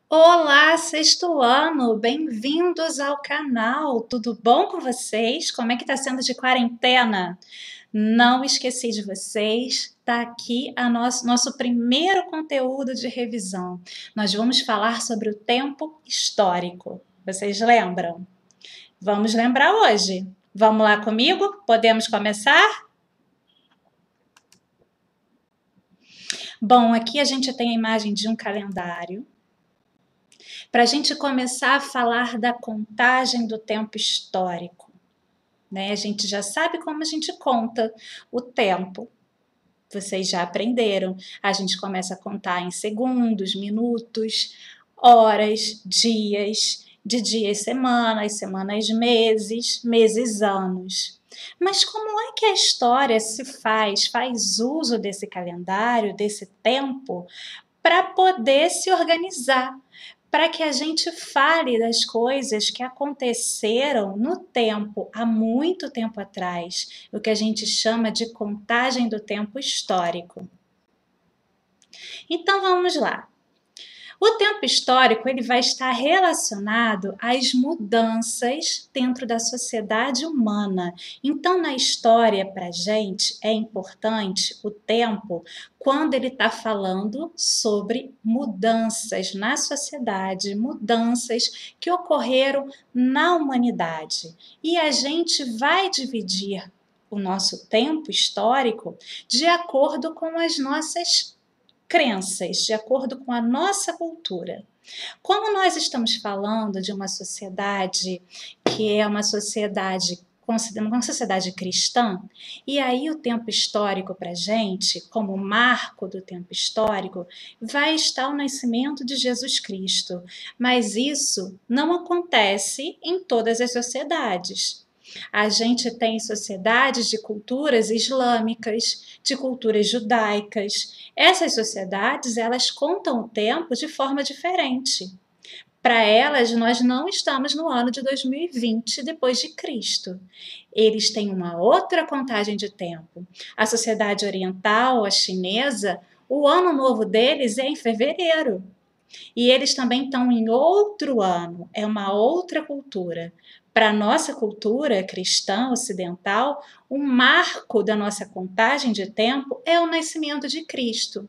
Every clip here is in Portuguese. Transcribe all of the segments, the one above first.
Olá, sexto ano, bem-vindos ao canal. Tudo bom com vocês? Como é que tá sendo de quarentena? Não esqueci de vocês. Tá aqui a nosso primeiro conteúdo de revisão. Nós vamos falar sobre o tempo histórico. Vocês lembram? Vamos lembrar hoje. Vamos lá comigo? Podemos começar? Bom, aqui a gente tem a imagem de um calendário para a gente começar a falar da contagem do tempo histórico, né? A gente já sabe como a gente conta o tempo. Vocês já aprenderam. A gente começa a contar em segundos, minutos, horas, dias, de dias, semanas, semanas, meses, meses, anos. Mas como é que a história se faz uso desse calendário, desse tempo, para poder se organizar, para que a gente fale das coisas que aconteceram no tempo, há muito tempo atrás, o que a gente chama de contagem do tempo histórico. Então vamos lá. O tempo histórico ele vai estar relacionado às mudanças dentro da sociedade humana. Então, na história, para a gente, é importante o tempo quando ele está falando sobre mudanças na sociedade, mudanças que ocorreram na humanidade. E a gente vai dividir o nosso tempo histórico de acordo com as nossas crenças, de acordo com a nossa cultura. Como nós estamos falando de uma sociedade que é uma sociedade considerando uma sociedade cristã, e aí o tempo histórico para a gente, como marco do tempo histórico, vai estar o nascimento de Jesus Cristo. Mas isso não acontece em todas as sociedades. A gente tem sociedades de culturas islâmicas, de culturas judaicas. Essas sociedades, elas contam o tempo de forma diferente. Para elas, nós não estamos no ano de 2020 depois de Cristo. Eles têm uma outra contagem de tempo. A sociedade oriental, a chinesa, o ano novo deles é em fevereiro. E eles também estão em outro ano, é uma outra cultura. Para a nossa cultura cristã ocidental, o marco da nossa contagem de tempo é o nascimento de Cristo.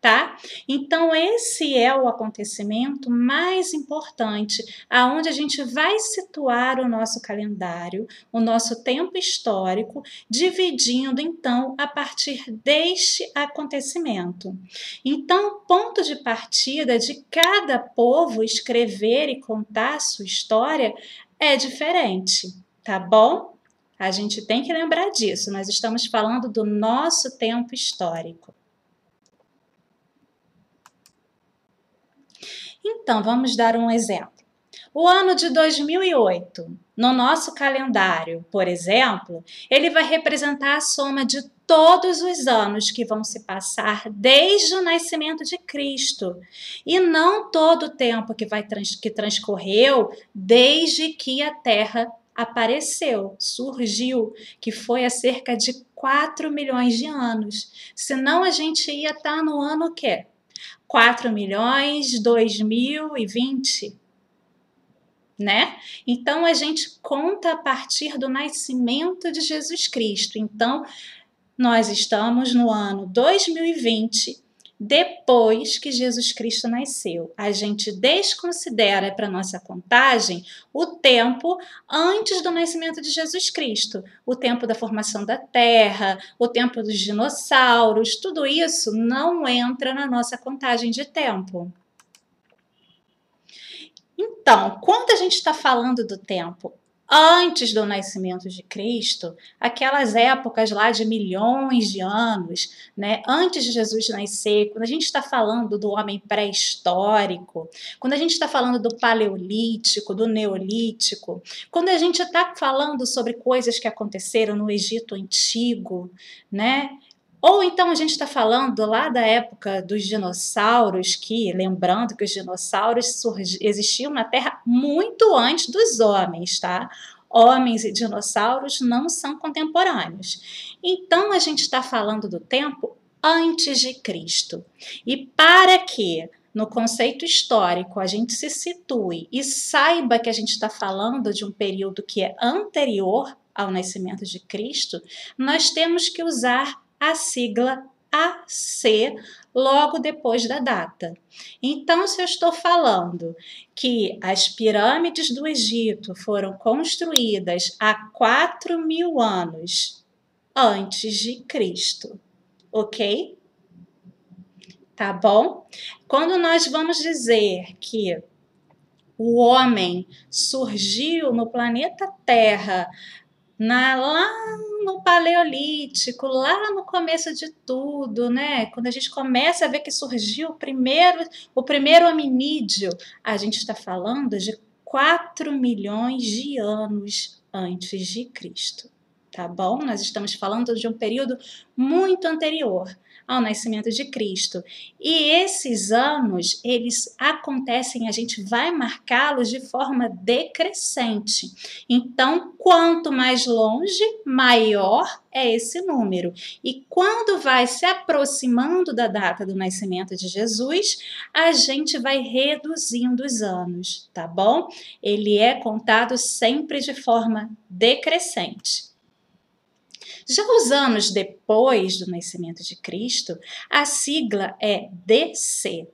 Tá? Então esse é o acontecimento mais importante, aonde a gente vai situar o nosso calendário, o nosso tempo histórico, dividindo então a partir deste acontecimento. Então, ponto de partida de cada povo escrever e contar a sua história é diferente, tá bom? A gente tem que lembrar disso. Nós estamos falando do nosso tempo histórico. Então, vamos dar um exemplo. O ano de 2008, no nosso calendário, por exemplo, ele vai representar a soma de todos os anos que vão se passar desde o nascimento de Cristo, e não todo o tempo que transcorreu desde que a Terra apareceu, surgiu, que foi há cerca de 4 milhões de anos. Senão a gente ia estar no ano o quê? 4 milhões 2020, né? Então a gente conta a partir do nascimento de Jesus Cristo. Então nós estamos no ano 2020, depois que Jesus Cristo nasceu. A gente desconsidera para nossa contagem o tempo antes do nascimento de Jesus Cristo, o tempo da formação da Terra, o tempo dos dinossauros, tudo isso não entra na nossa contagem de tempo. Então, quando a gente está falando do tempo antes do nascimento de Cristo, aquelas épocas lá de milhões de anos, né, antes de Jesus nascer, quando a gente está falando do homem pré-histórico, quando a gente está falando do paleolítico, do neolítico, quando a gente está falando sobre coisas que aconteceram no Egito Antigo, né, ou então a gente está falando lá da época dos dinossauros, que, lembrando que os dinossauros existiam na Terra muito antes dos homens, tá? Homens e dinossauros não são contemporâneos. Então a gente está falando do tempo antes de Cristo. E para que no conceito histórico, a gente se situe e saiba que a gente está falando de um período que é anterior ao nascimento de Cristo, nós temos que usar a sigla AC logo depois da data. Então, se eu estou falando que as pirâmides do Egito foram construídas há 4.000 anos antes de Cristo, ok? Tá bom? Quando nós vamos dizer que o homem surgiu no planeta Terra lá no Paleolítico, lá no começo de tudo, né? Quando a gente começa a ver que surgiu o primeiro hominídeo, a gente está falando de 4 milhões de anos antes de Cristo, tá bom? Nós estamos falando de um período muito anterior ao nascimento de Cristo. E esses anos, eles acontecem, a gente vai marcá-los de forma decrescente. Então, quanto mais longe, maior é esse número. E quando vai se aproximando da data do nascimento de Jesus, a gente vai reduzindo os anos, tá bom? Ele é contado sempre de forma decrescente. Já os anos depois do nascimento de Cristo, a sigla é DC.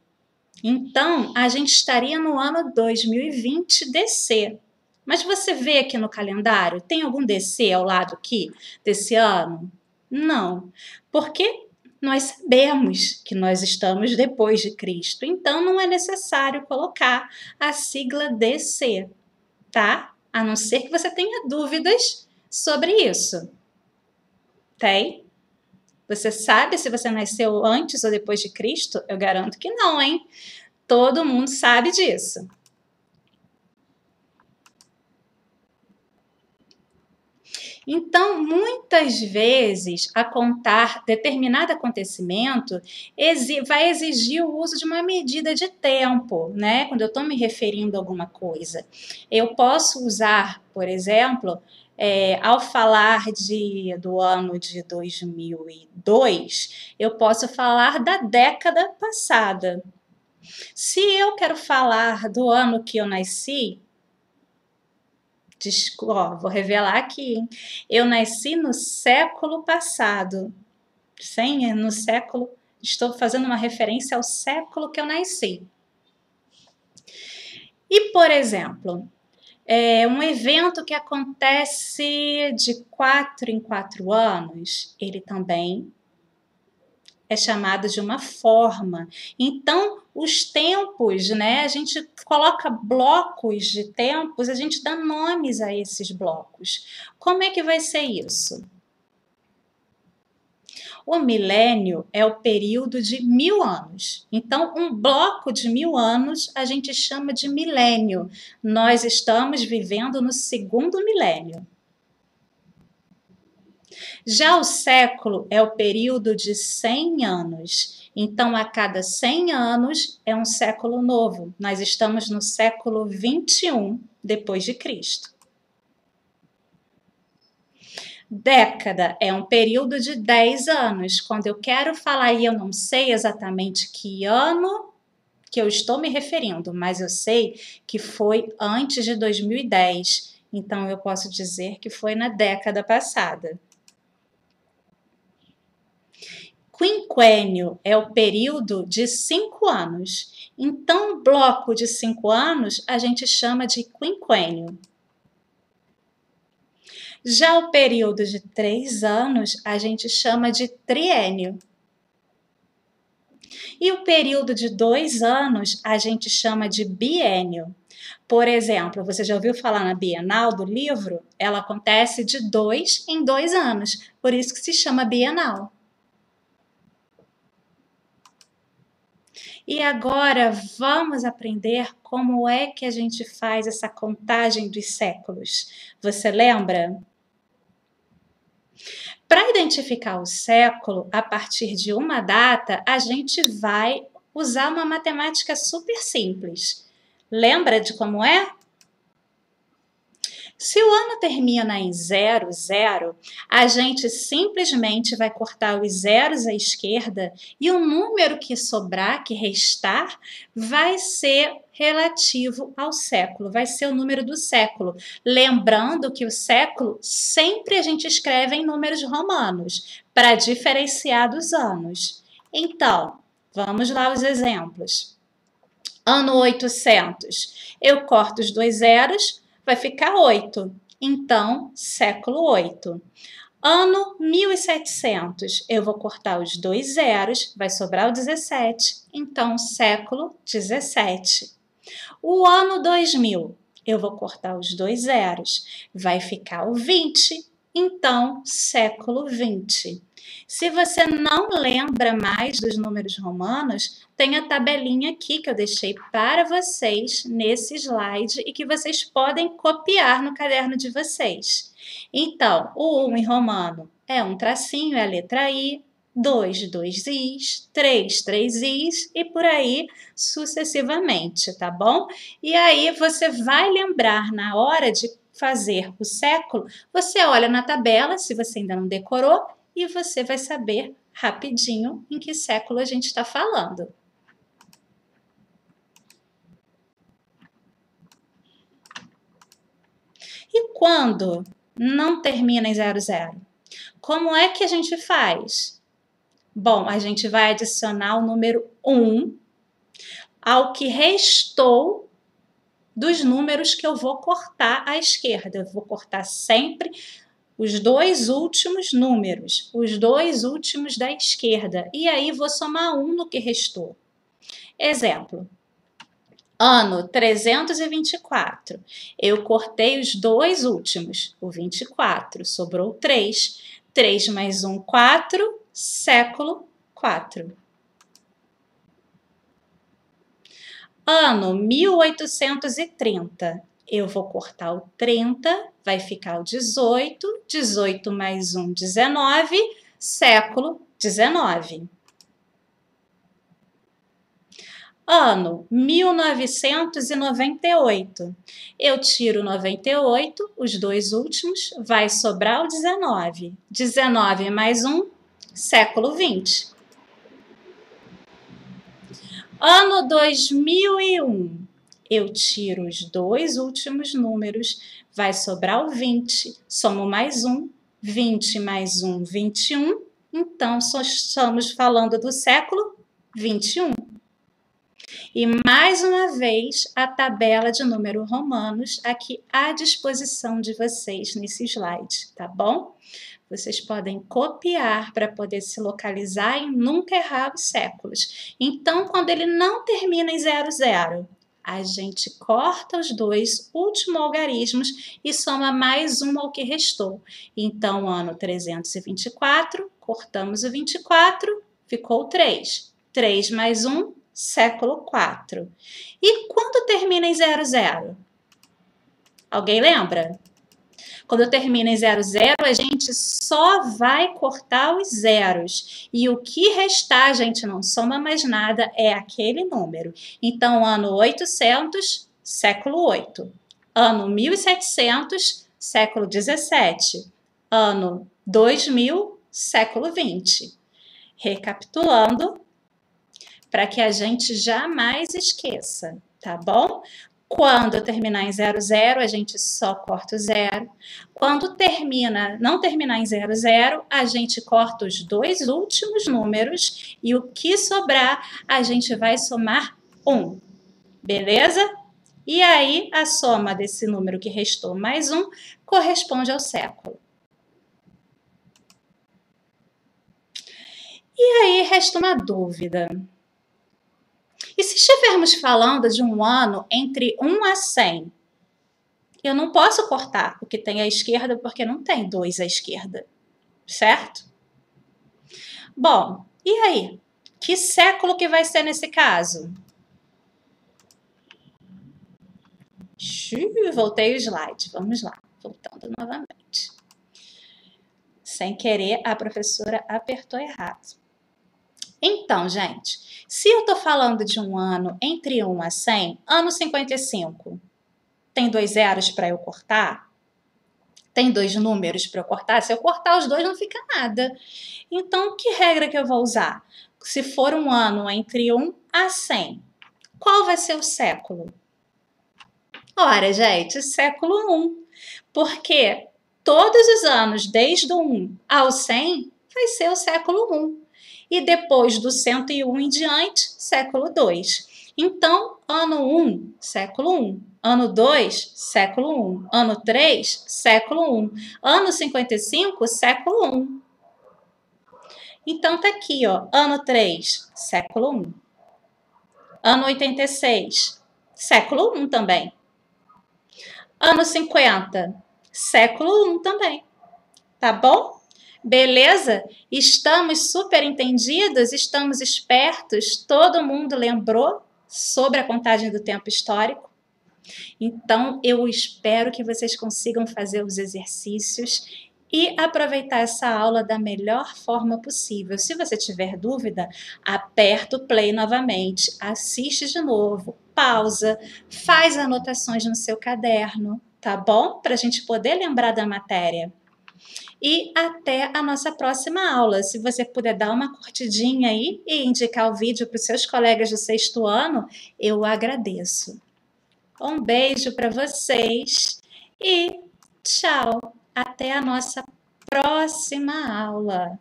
Então, a gente estaria no ano 2020 DC. Mas você vê aqui no calendário, tem algum DC ao lado aqui desse ano? Não, porque nós sabemos que nós estamos depois de Cristo, então não é necessário colocar a sigla DC, tá? A não ser que você tenha dúvidas sobre isso. Tem? Você sabe se você nasceu antes ou depois de Cristo? Eu garanto que não, hein? Todo mundo sabe disso. Então, muitas vezes, a contar determinado acontecimento vai exigir o uso de uma medida de tempo, né? Quando eu estou me referindo a alguma coisa. Eu posso usar, por exemplo, ao falar do ano de 2002, eu posso falar da década passada. Se eu quero falar do ano que eu nasci, vou revelar aqui, hein? Eu nasci no século passado. Sim, no século, estou fazendo uma referência ao século que eu nasci. E, por exemplo, um evento que acontece de 4 em 4 anos, ele também é chamado de uma forma. Então, os tempos, né? A gente coloca blocos de tempos, a gente dá nomes a esses blocos. Como é que vai ser isso? O milênio é o período de 1000 anos. Então, um bloco de 1000 anos a gente chama de milênio. Nós estamos vivendo no segundo milênio. Já o século é o período de 100 anos. Então, a cada 100 anos é um século novo. Nós estamos no século 21 depois de Cristo. Década é um período de 10 anos. Quando eu quero falar e eu não sei exatamente que ano que eu estou me referindo, mas eu sei que foi antes de 2010. Então, eu posso dizer que foi na década passada. Quinquênio é o período de 5 anos. Então, bloco de 5 anos a gente chama de quinquênio. Já o período de 3 anos a gente chama de triênio. E o período de 2 anos a gente chama de biênio. Por exemplo, você já ouviu falar na Bienal do livro? Ela acontece de 2 em 2 anos, por isso que se chama Bienal. E agora vamos aprender como é que a gente faz essa contagem dos séculos. Você lembra? Para identificar o século, a partir de uma data, a gente vai usar uma matemática super simples. Lembra de como é? Se o ano termina em 00, a gente simplesmente vai cortar os zeros à esquerda e o número que sobrar, que restar, vai ser relativo ao século, vai ser o número do século. Lembrando que o século sempre a gente escreve em números romanos, para diferenciar dos anos. Então, vamos lá os exemplos. Ano 800, eu corto os 2 zeros, vai ficar 8. Então, século 8. Ano 1700, eu vou cortar os 2 zeros, vai sobrar o 17. Então, século 17. O ano 2000, eu vou cortar os 2 zeros, vai ficar o 20. Então, século 20. Se você não lembra mais dos números romanos, tem a tabelinha aqui que eu deixei para vocês nesse slide e que vocês podem copiar no caderno de vocês. Então, o 1 em romano é um tracinho, é a letra I, 2, 2 Is, 3, 3 Is e por aí sucessivamente, tá bom? E aí você vai lembrar na hora de fazer o século, você olha na tabela, se você ainda não decorou, e você vai saber rapidinho em que século a gente está falando. E quando não termina em 00? Como é que a gente faz? Bom, a gente vai adicionar o número 1 ao que restou dos números que eu vou cortar à esquerda. Eu vou cortar sempre os 2 últimos números, os 2 últimos da esquerda. E aí vou somar 1 no que restou. Exemplo. Ano 324. Eu cortei os 2 últimos, o 24, sobrou 3. 3 mais 1, 4, século 4. Ano 1830. Eu vou cortar o 30, vai ficar o 18. 18 mais 1, 19, século 19. Ano 1998. Eu tiro 98, os 2 últimos, vai sobrar o 19. 19 mais 1, século 20. Ano 2001. Eu tiro os 2 últimos números, vai sobrar o 20. Somo mais 1, 20 mais 1, 21. Então, só estamos falando do século 21. E mais uma vez, a tabela de números romanos aqui à disposição de vocês nesse slide, tá bom? Vocês podem copiar para poder se localizar e nunca errar os séculos. Então, quando ele não termina em 00, a gente corta os 2 últimos algarismos e soma mais um ao que restou. Então, ano 324, cortamos o 24, ficou 3. 3 mais 1, século 4. E quando termina em 00? Alguém lembra? Quando termina em 00, a gente só vai cortar os zeros. E o que restar, a gente não soma mais nada, é aquele número. Então, ano 800, século 8. Ano 1700, século 17. Ano 2000, século 20. Recapitulando, para que a gente jamais esqueça, tá bom? Quando terminar em 00, a gente só corta o 0. Quando não terminar em 00, a gente corta os 2 últimos números e o que sobrar, a gente vai somar 1. Beleza? E aí, a soma desse número que restou mais 1 corresponde ao século. E aí, resta uma dúvida. E se estivermos falando de um ano entre 1 a 100, eu não posso cortar o que tem à esquerda porque não tem 2 à esquerda, certo? Bom, e aí? Que século que vai ser nesse caso? Voltei o slide, vamos lá, voltando novamente. Sem querer, a professora apertou errado. Então, gente, se eu estou falando de um ano entre 1 a 100, ano 55, tem 2 zeros para eu cortar? Tem 2 números para eu cortar? Se eu cortar os 2, não fica nada. Então, que regra que eu vou usar? Se for um ano entre 1 a 100, qual vai ser o século? Ora, gente, século 1. Porque todos os anos, desde o 1 ao 100, vai ser o século 1. E depois do 101 em diante, século 2. Então, ano 1, século 1. Ano 2, século 1. Ano 3, século 1. Ano 55, século 1. Então, tá aqui, ó. Ano 3, século 1. Ano 86, século 1 também. Ano 50, século 1 também. Tá bom? Beleza? Estamos super entendidos? Estamos espertos? Todo mundo lembrou sobre a contagem do tempo histórico? Então, eu espero que vocês consigam fazer os exercícios e aproveitar essa aula da melhor forma possível. Se você tiver dúvida, aperta o play novamente, assiste de novo, pausa, faz anotações no seu caderno, tá bom? Para a gente poder lembrar da matéria. E até a nossa próxima aula. Se você puder dar uma curtidinha aí e indicar o vídeo para os seus colegas do 6º ano, eu agradeço. Um beijo para vocês e tchau! Até a nossa próxima aula.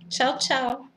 Tchau, tchau!